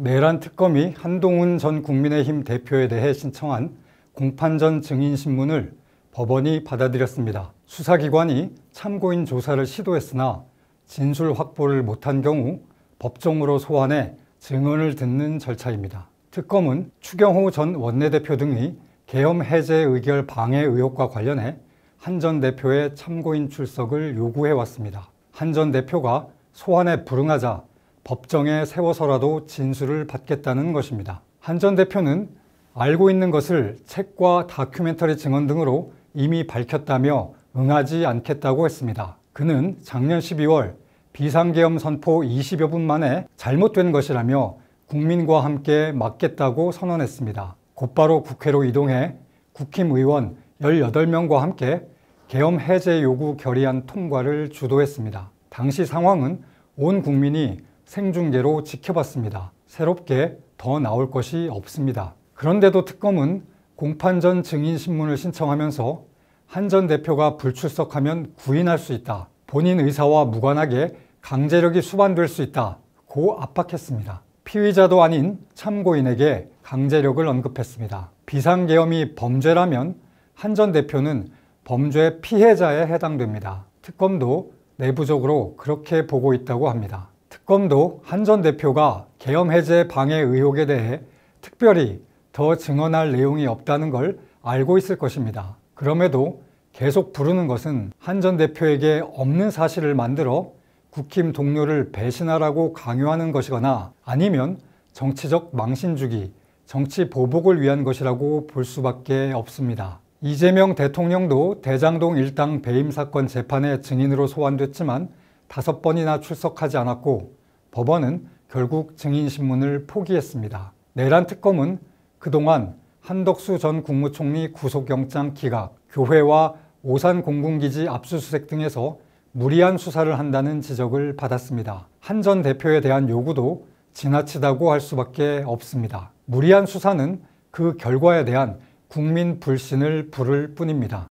내란 특검이 한동훈 전 국민의힘 대표에 대해 신청한 공판전 증인신문을 법원이 받아들였습니다. 수사기관이 참고인 조사를 시도했으나 진술 확보를 못한 경우 법정으로 소환해 증언을 듣는 절차입니다. 특검은 추경호 전 원내대표 등의 계엄 해제 의결 방해 의혹과 관련해 한 전 대표의 참고인 출석을 요구해왔습니다. 한 전 대표가 소환에 불응하자 법정에 세워서라도 진술을 받겠다는 것입니다. 한 전 대표는 알고 있는 것을 책과 다큐멘터리 증언 등으로 이미 밝혔다며 응하지 않겠다고 했습니다. 그는 작년 12월 비상계엄 선포 20여 분 만에 잘못된 것이라며 국민과 함께 막겠다고 선언했습니다. 곧바로 국회로 이동해 국힘의원 18명과 함께 계엄 해제 요구 결의안 통과를 주도했습니다. 당시 상황은 온 국민이 생중계로 지켜봤습니다. 새롭게 더 나올 것이 없습니다. 그런데도 특검은 공판전 증인신문을 신청하면서 한 전 대표가 불출석하면 구인할 수 있다. 본인 의사와 무관하게 강제력이 수반될 수 있다고 압박했습니다. 피의자도 아닌 참고인에게 강제력을 언급했습니다. 비상계엄이 범죄라면 한 전 대표는 범죄 피해자에 해당됩니다. 특검도 내부적으로 그렇게 보고 있다고 합니다. 특검도 한 전 대표가 계엄 해제 방해 의혹에 대해 특별히 더 증언할 내용이 없다는 걸 알고 있을 것입니다. 그럼에도 계속 부르는 것은 한 전 대표에게 없는 사실을 만들어 국힘 동료를 배신하라고 강요하는 것이거나 아니면 정치적 망신주기, 정치 보복을 위한 것이라고 볼 수밖에 없습니다. 이재명 대통령도 대장동 일당 배임 사건 재판의 증인으로 소환됐지만 5번이나 출석하지 않았고 법원은 결국 증인신문을 포기했습니다. 내란 특검은 그동안 한덕수 전 국무총리 구속영장 기각, 교회와 오산 공군기지 압수수색 등에서 무리한 수사를 한다는 지적을 받았습니다. 한 전 대표에 대한 요구도 지나치다고 할 수밖에 없습니다. 무리한 수사는 그 결과에 대한 국민 불신을 부를 뿐입니다.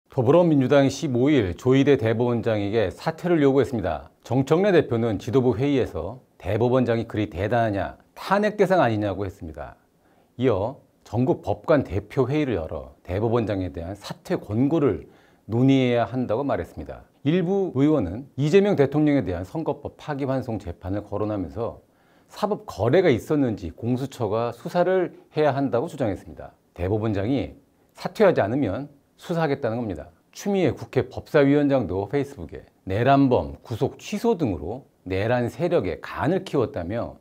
더불어민주당이 15일 조희대 대법원장에게 사퇴를 요구했습니다. 정청래 대표는 지도부 회의에서 대법원장이 그리 대단하냐, 탄핵 대상 아니냐고 했습니다. 이어 전국 법관 대표 회의를 열어 대법원장에 대한 사퇴 권고를 논의해야 한다고 말했습니다. 일부 의원은 이재명 대통령에 대한 선거법 파기환송 재판을 거론하면서 사법 거래가 있었는지 공수처가 수사를 해야 한다고 주장했습니다. 대법원장이 사퇴하지 않으면 수사하겠다는 겁니다. 추미애 국회 법사위원장도 페이스북에 내란범 구속 취소 등으로 내란 세력에 간을 키웠다며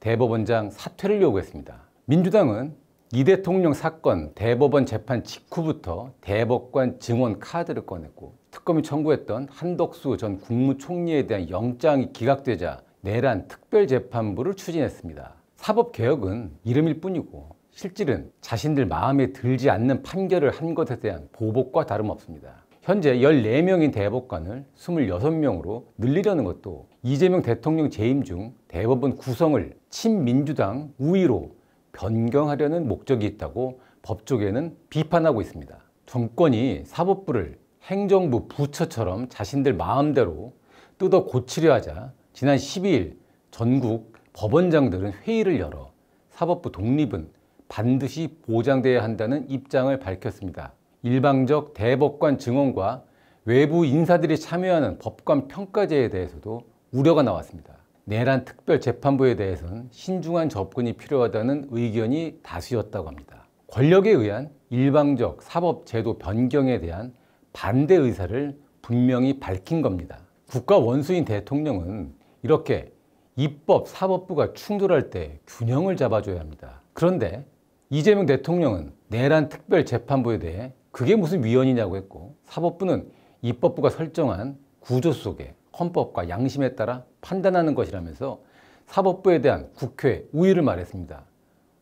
대법원장 사퇴를 요구했습니다. 민주당은 이 대통령 사건 대법원 재판 직후부터 대법관 증언 카드를 꺼냈고 특검이 청구했던 한덕수 전 국무총리에 대한 영장이 기각되자 내란 특별재판부를 추진했습니다. 사법개혁은 이름일 뿐이고 실질은 자신들 마음에 들지 않는 판결을 한 것에 대한 보복과 다름없습니다. 현재 14명인 대법관을 26명으로 늘리려는 것도 이재명 대통령 재임 중 대법원 구성을 친민주당 우위로 변경하려는 목적이 있다고 법조계는 비판하고 있습니다. 정권이 사법부를 행정부 부처처럼 자신들 마음대로 뜯어 고치려 하자 지난 12일 전국 법원장들은 회의를 열어 사법부 독립은 반드시 보장돼야 한다는 입장을 밝혔습니다. 일방적 대법관 증언과 외부 인사들이 참여하는 법관 평가제에 대해서도 우려가 나왔습니다. 내란 특별재판부에 대해서는 신중한 접근이 필요하다는 의견이 다수였다고 합니다. 권력에 의한 일방적 사법제도 변경에 대한 반대 의사를 분명히 밝힌 겁니다. 국가 원수인 대통령은 이렇게 입법, 사법부가 충돌할 때 균형을 잡아줘야 합니다. 그런데 이재명 대통령은 내란 특별재판부에 대해 그게 무슨 위헌이냐고 했고 사법부는 입법부가 설정한 구조 속에 헌법과 양심에 따라 판단하는 것이라면서 사법부에 대한 국회 우위를 말했습니다.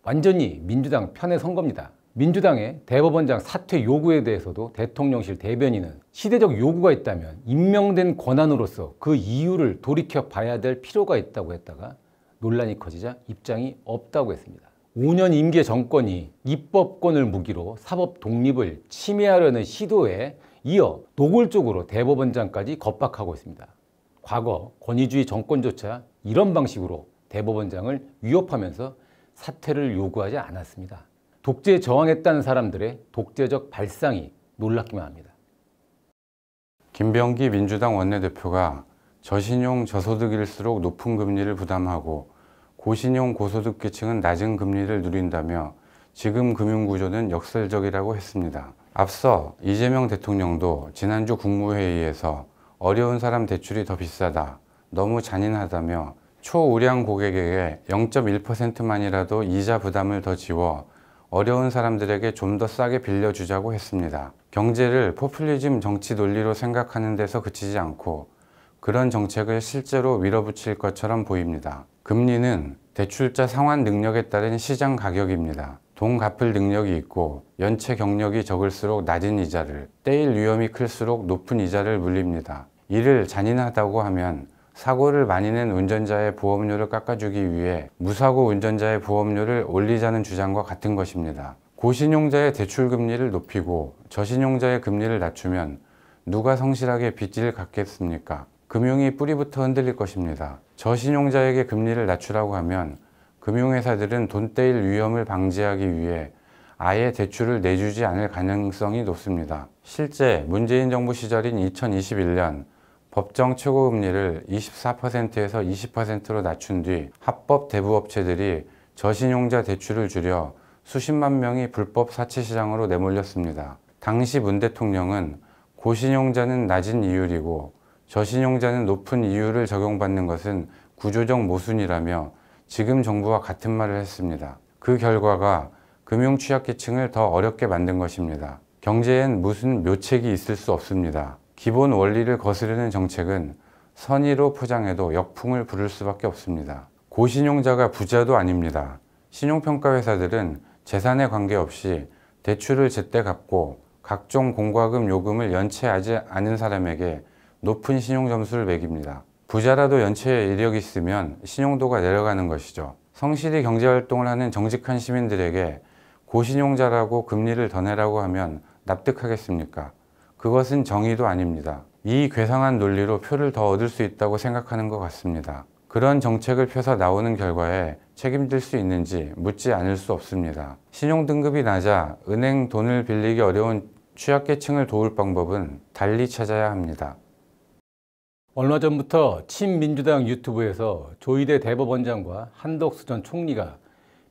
완전히 민주당 편에 선 겁니다. 민주당의 대법원장 사퇴 요구에 대해서도 대통령실 대변인은 시대적 요구가 있다면 임명된 권한으로서 그 이유를 돌이켜 봐야 될 필요가 있다고 했다가 논란이 커지자 입장이 없다고 했습니다. 5년 임기 정권이 입법권을 무기로 사법 독립을 침해하려는 시도에 이어 노골적으로 대법원장까지 겁박하고 있습니다. 과거 권위주의 정권조차 이런 방식으로 대법원장을 위협하면서 사퇴를 요구하지 않았습니다. 독재에 저항했다는 사람들의 독재적 발상이 놀랍기만 합니다. 김병기 민주당 원내대표가 저신용 저소득일수록 높은 금리를 부담하고 고신용 고소득계층은 낮은 금리를 누린다며 지금 금융구조는 역설적이라고 했습니다. 앞서 이재명 대통령도 지난주 국무회의에서 어려운 사람 대출이 더 비싸다, 너무 잔인하다며 초우량 고객에게 0.1%만이라도 이자 부담을 더 지워 어려운 사람들에게 좀 더 싸게 빌려주자고 했습니다. 경제를 포퓰리즘 정치 논리로 생각하는 데서 그치지 않고 그런 정책을 실제로 밀어붙일 것처럼 보입니다. 금리는 대출자 상환 능력에 따른 시장 가격입니다. 돈 갚을 능력이 있고 연체 경력이 적을수록 낮은 이자를, 떼일 위험이 클수록 높은 이자를 물립니다. 이를 잔인하다고 하면 사고를 많이 낸 운전자의 보험료를 깎아주기 위해 무사고 운전자의 보험료를 올리자는 주장과 같은 것입니다. 고신용자의 대출 금리를 높이고 저신용자의 금리를 낮추면 누가 성실하게 빚을 갚겠습니까? 금융이 뿌리부터 흔들릴 것입니다. 저신용자에게 금리를 낮추라고 하면 금융회사들은 돈 떼일 위험을 방지하기 위해 아예 대출을 내주지 않을 가능성이 높습니다. 실제 문재인 정부 시절인 2021년 법정 최고금리를 24%에서 20%로 낮춘 뒤 합법 대부업체들이 저신용자 대출을 줄여 수십만 명이 불법 사채시장으로 내몰렸습니다. 당시 문 대통령은 고신용자는 낮은 이율이고 저신용자는 높은 이율을 적용받는 것은 구조적 모순이라며 지금 정부와 같은 말을 했습니다. 그 결과가 금융 취약계층을 더 어렵게 만든 것입니다. 경제엔 무슨 묘책이 있을 수 없습니다. 기본 원리를 거스르는 정책은 선의로 포장해도 역풍을 부를 수밖에 없습니다. 고신용자가 부자도 아닙니다. 신용평가회사들은 재산에 관계없이 대출을 제때 갚고 각종 공과금 요금을 연체하지 않은 사람에게 높은 신용점수를 매깁니다. 부자라도 연체 이력이 있으면 신용도가 내려가는 것이죠. 성실히 경제활동을 하는 정직한 시민들에게 고신용자라고 금리를 더 내라고 하면 납득하겠습니까? 그것은 정의도 아닙니다. 이 괴상한 논리로 표를 더 얻을 수 있다고 생각하는 것 같습니다. 그런 정책을 펴서 나오는 결과에 책임질 수 있는지 묻지 않을 수 없습니다. 신용등급이 낮아 은행 돈을 빌리기 어려운 취약계층을 도울 방법은 달리 찾아야 합니다. 얼마 전부터 친민주당 유튜브에서 조희대 대법원장과 한덕수 전 총리가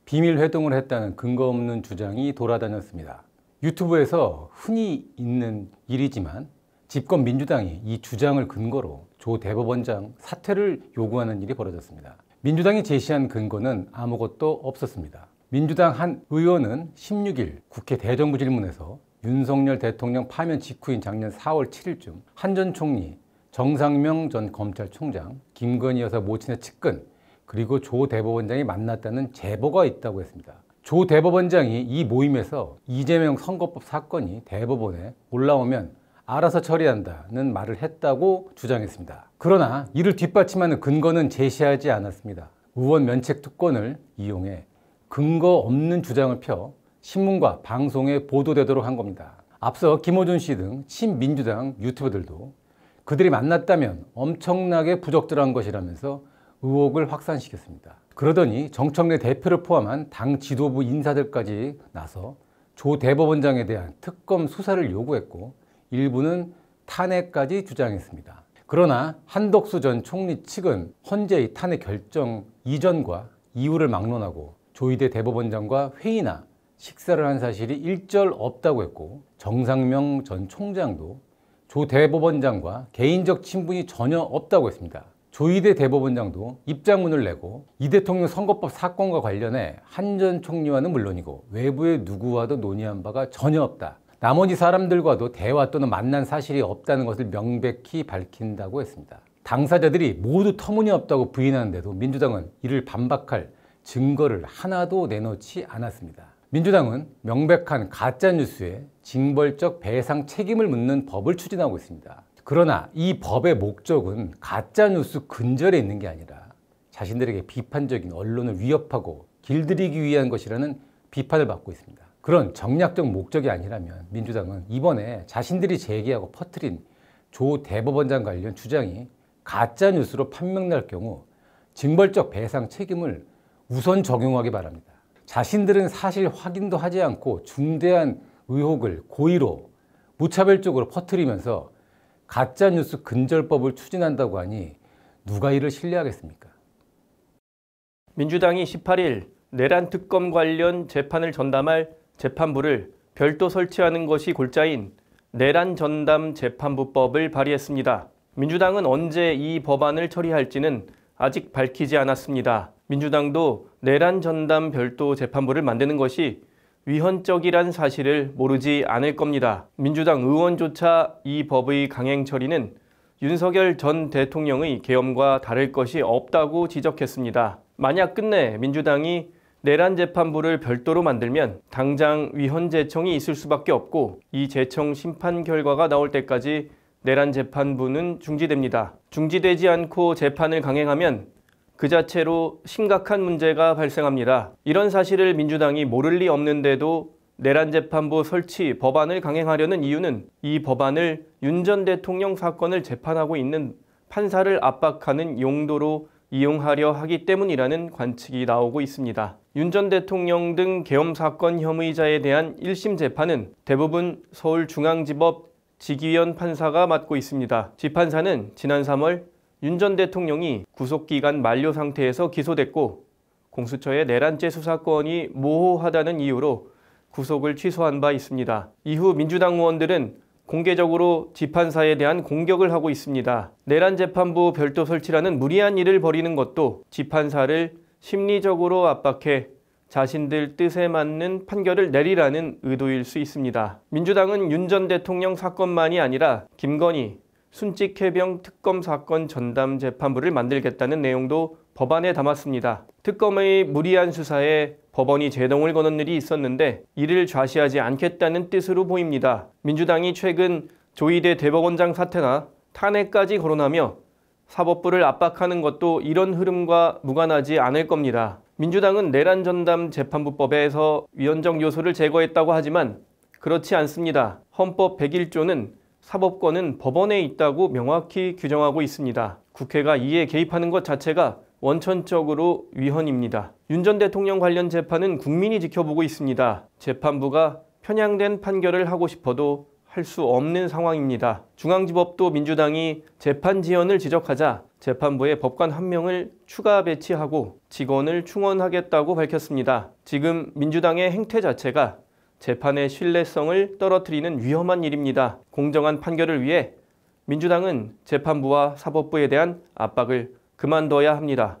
비밀 회동을 했다는 근거 없는 주장이 돌아다녔습니다. 유튜브에서 흔히 있는 일이지만 집권 민주당이 이 주장을 근거로 조 대법원장 사퇴를 요구하는 일이 벌어졌습니다. 민주당이 제시한 근거는 아무것도 없었습니다. 민주당 한 의원은 16일 국회 대정부질문에서 윤석열 대통령 파면 직후인 작년 4월 7일쯤 한 전 총리, 정상명 전 검찰총장, 김건희 여사 모친의 측근, 그리고 조 대법원장이 만났다는 제보가 있다고 했습니다. 조 대법원장이 이 모임에서 이재명 선거법 사건이 대법원에 올라오면 알아서 처리한다는 말을 했다고 주장했습니다. 그러나 이를 뒷받침하는 근거는 제시하지 않았습니다. 의원 면책 특권을 이용해 근거 없는 주장을 펴 신문과 방송에 보도되도록 한 겁니다. 앞서 김호준 씨 등 친민주당 유튜버들도 그들이 만났다면 엄청나게 부적절한 것이라면서 의혹을 확산시켰습니다. 그러더니 정청래 대표를 포함한 당 지도부 인사들까지 나서 조 대법원장에 대한 특검 수사를 요구했고 일부는 탄핵까지 주장했습니다. 그러나 한덕수 전 총리 측은 헌재의 탄핵 결정 이전과 이후를 막론하고 조희대 대법원장과 회의나 식사를 한 사실이 일절 없다고 했고 정상명 전 총장도 조 대법원장과 개인적 친분이 전혀 없다고 했습니다. 조희대 대법원장도 입장문을 내고 이 대통령 선거법 사건과 관련해 한 전 총리와는 물론이고 외부의 누구와도 논의한 바가 전혀 없다. 나머지 사람들과도 대화 또는 만난 사실이 없다는 것을 명백히 밝힌다고 했습니다. 당사자들이 모두 터무니없다고 부인하는데도 민주당은 이를 반박할 증거를 하나도 내놓지 않았습니다. 민주당은 명백한 가짜뉴스에 징벌적 배상 책임을 묻는 법을 추진하고 있습니다. 그러나 이 법의 목적은 가짜뉴스 근절에 있는 게 아니라 자신들에게 비판적인 언론을 위협하고 길들이기 위한 것이라는 비판을 받고 있습니다. 그런 정략적 목적이 아니라면 민주당은 이번에 자신들이 제기하고 퍼뜨린 조 대법원장 관련 주장이 가짜뉴스로 판명날 경우 징벌적 배상 책임을 우선 적용하기 바랍니다. 자신들은 사실 확인도 하지 않고 중대한 의혹을 고의로 무차별적으로 퍼뜨리면서 가짜뉴스 근절법을 추진한다고 하니 누가 이를 신뢰하겠습니까? 민주당이 18일 내란 특검 관련 재판을 전담할 재판부를 별도 설치하는 것이 골자인 내란 전담 재판부법을 발의했습니다. 민주당은 언제 이 법안을 처리할지는 아직 밝히지 않았습니다. 민주당도 내란 전담 별도 재판부를 만드는 것이 위헌적이란 사실을 모르지 않을 겁니다. 민주당 의원조차 이 법의 강행 처리는 윤석열 전 대통령의 계엄과 다를 것이 없다고 지적했습니다. 만약 끝내 민주당이 내란 재판부를 별도로 만들면 당장 위헌 제청이 있을 수밖에 없고 이 제청 심판 결과가 나올 때까지 내란 재판부는 중지됩니다. 중지되지 않고 재판을 강행하면 그 자체로 심각한 문제가 발생합니다. 이런 사실을 민주당이 모를 리 없는데도 내란 재판부 설치 법안을 강행하려는 이유는 이 법안을 윤 전 대통령 사건을 재판하고 있는 판사를 압박하는 용도로 이용하려 하기 때문이라는 관측이 나오고 있습니다. 윤 전 대통령 등 계엄 사건 혐의자에 대한 1심 재판은 대부분 서울중앙지법 지기현 판사가 맡고 있습니다. 지판사는 지난 3월 윤 전 대통령이 구속기간 만료 상태에서 기소됐고 공수처의 내란죄 수사권이 모호하다는 이유로 구속을 취소한 바 있습니다. 이후 민주당 의원들은 공개적으로 지판사에 대한 공격을 하고 있습니다. 내란재판부 별도 설치라는 무리한 일을 벌이는 것도 지판사를 심리적으로 압박해 자신들 뜻에 맞는 판결을 내리라는 의도일 수 있습니다. 민주당은 윤 전 대통령 사건만이 아니라 김건희, 순직해병 특검 사건 전담 재판부를 만들겠다는 내용도 법안에 담았습니다. 특검의 무리한 수사에 법원이 제동을 거는 일이 있었는데 이를 좌시하지 않겠다는 뜻으로 보입니다. 민주당이 최근 조희대 대법원장 사퇴나 탄핵까지 거론하며 사법부를 압박하는 것도 이런 흐름과 무관하지 않을 겁니다. 민주당은 내란 전담 재판부법에서 위헌적 요소를 제거했다고 하지만 그렇지 않습니다. 헌법 101조는 사법권은 법원에 있다고 명확히 규정하고 있습니다. 국회가 이에 개입하는 것 자체가 원천적으로 위헌입니다. 윤 전 대통령 관련 재판은 국민이 지켜보고 있습니다. 재판부가 편향된 판결을 하고 싶어도 할 수 없는 상황입니다. 중앙지법도 민주당이 재판 지연을 지적하자 재판부에 법관 1명을 추가 배치하고 직원을 충원하겠다고 밝혔습니다. 지금 민주당의 행태 자체가 재판의 신뢰성을 떨어뜨리는 위험한 일입니다. 공정한 판결을 위해 민주당은 재판부와 사법부에 대한 압박을 그만둬야 합니다.